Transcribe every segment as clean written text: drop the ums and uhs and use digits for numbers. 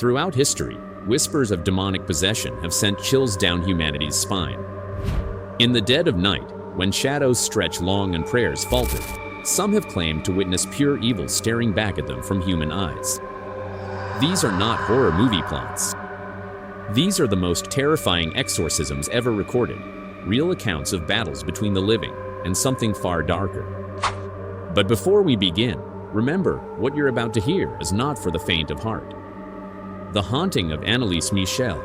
Throughout history, whispers of demonic possession have sent chills down humanity's spine. In the dead of night, when shadows stretch long and prayers falter, some have claimed to witness pure evil staring back at them from human eyes. These are not horror movie plots. These are the most terrifying exorcisms ever recorded, real accounts of battles between the living and something far darker. But before we begin, remember, what you're about to hear is not for the faint of heart. The haunting of Anneliese Michel.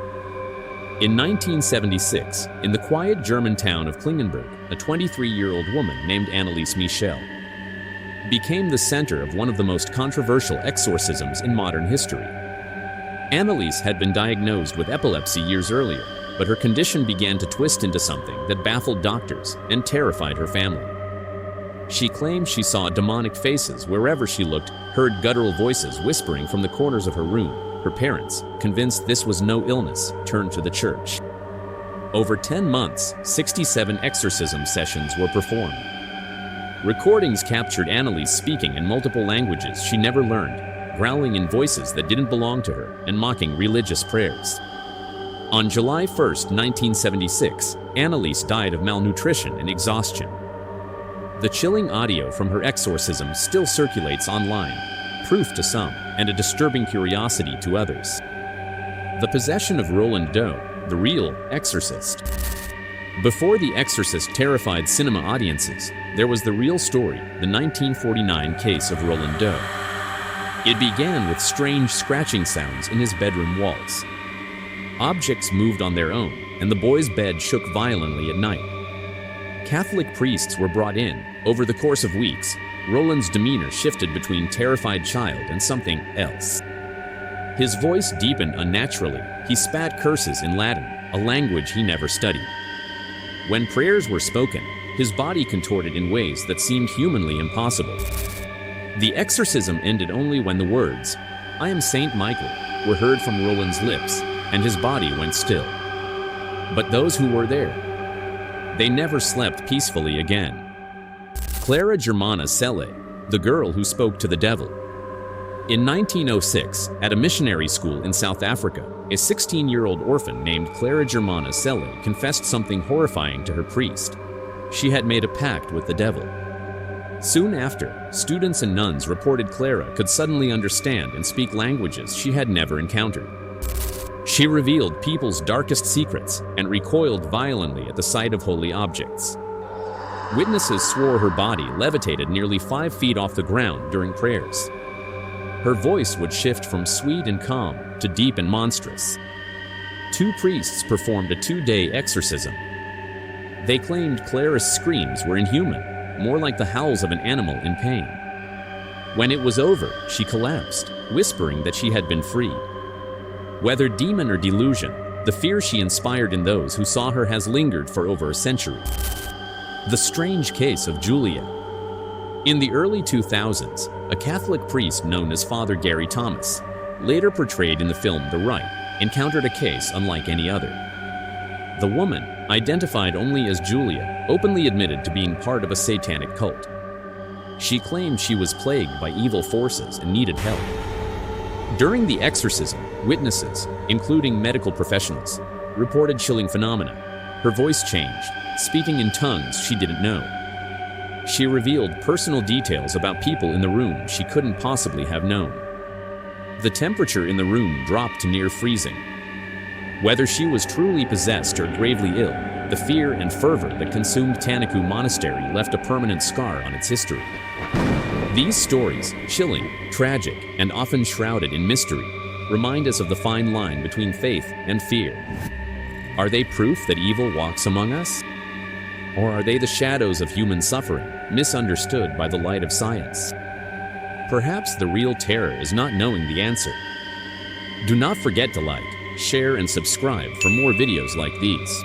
In 1976, in the quiet German town of Klingenberg, a 23-year-old woman named Anneliese Michel became the center of one of the most controversial exorcisms in modern history. Anneliese had been diagnosed with epilepsy years earlier, but her condition began to twist into something that baffled doctors and terrified her family. She claimed she saw demonic faces wherever she looked, heard guttural voices whispering from the corners of her room. Her parents, convinced this was no illness, turned to the church. Over 10 months, 67 exorcism sessions were performed. Recordings captured Anneliese speaking in multiple languages she never learned, growling in voices that didn't belong to her, and mocking religious prayers. On July 1, 1976, Anneliese died of malnutrition and exhaustion. The chilling audio from her exorcism still circulates online, proof to some, and a disturbing curiosity to others. The possession of Roland Doe, the real exorcist. Before The Exorcist terrified cinema audiences, there was the real story, the 1949 case of Roland Doe. It began with strange scratching sounds in his bedroom walls. Objects moved on their own, and the boy's bed shook violently at night. Catholic priests were brought in. Over the course of weeks, Roland's demeanor shifted between terrified child and something else. His voice deepened unnaturally. He spat curses in Latin, a language he never studied. When prayers were spoken, his body contorted in ways that seemed humanly impossible. The exorcism ended only when the words, "I am Saint Michael," were heard from Roland's lips, and his body went still. But those who were there, they never slept peacefully again. Clara Germana Selle, the girl who spoke to the devil. In 1906, at a missionary school in South Africa, a 16-year-old orphan named Clara Germana Selle confessed something horrifying to her priest. She had made a pact with the devil. Soon after, students and nuns reported Clara could suddenly understand and speak languages she had never encountered. She revealed people's darkest secrets and recoiled violently at the sight of holy objects. Witnesses swore her body levitated nearly 5 feet off the ground during prayers. Her voice would shift from sweet and calm to deep and monstrous. 2 priests performed a 2-day exorcism. They claimed Clara's screams were inhuman, more like the howls of an animal in pain. When it was over, she collapsed, whispering that she had been freed. Whether demon or delusion, the fear she inspired in those who saw her has lingered for over a century. The strange case of Julia. In the early 2000s, a Catholic priest known as Father Gary Thomas, later portrayed in the film The Rite, encountered a case unlike any other. The woman, identified only as Julia, openly admitted to being part of a satanic cult. She claimed she was plagued by evil forces and needed help. During the exorcism, witnesses, including medical professionals, reported chilling phenomena. Her voice changed, speaking in tongues she didn't know. She revealed personal details about people in the room she couldn't possibly have known. The temperature in the room dropped to near freezing. Whether she was truly possessed or gravely ill, the fear and fervor that consumed Tanaku Monastery left a permanent scar on its history. These stories, chilling, tragic, and often shrouded in mystery, remind us of the fine line between faith and fear. Are they proof that evil walks among us? Or are they the shadows of human suffering, misunderstood by the light of science? Perhaps the real terror is not knowing the answer. Do not forget to like, share, and subscribe for more videos like these.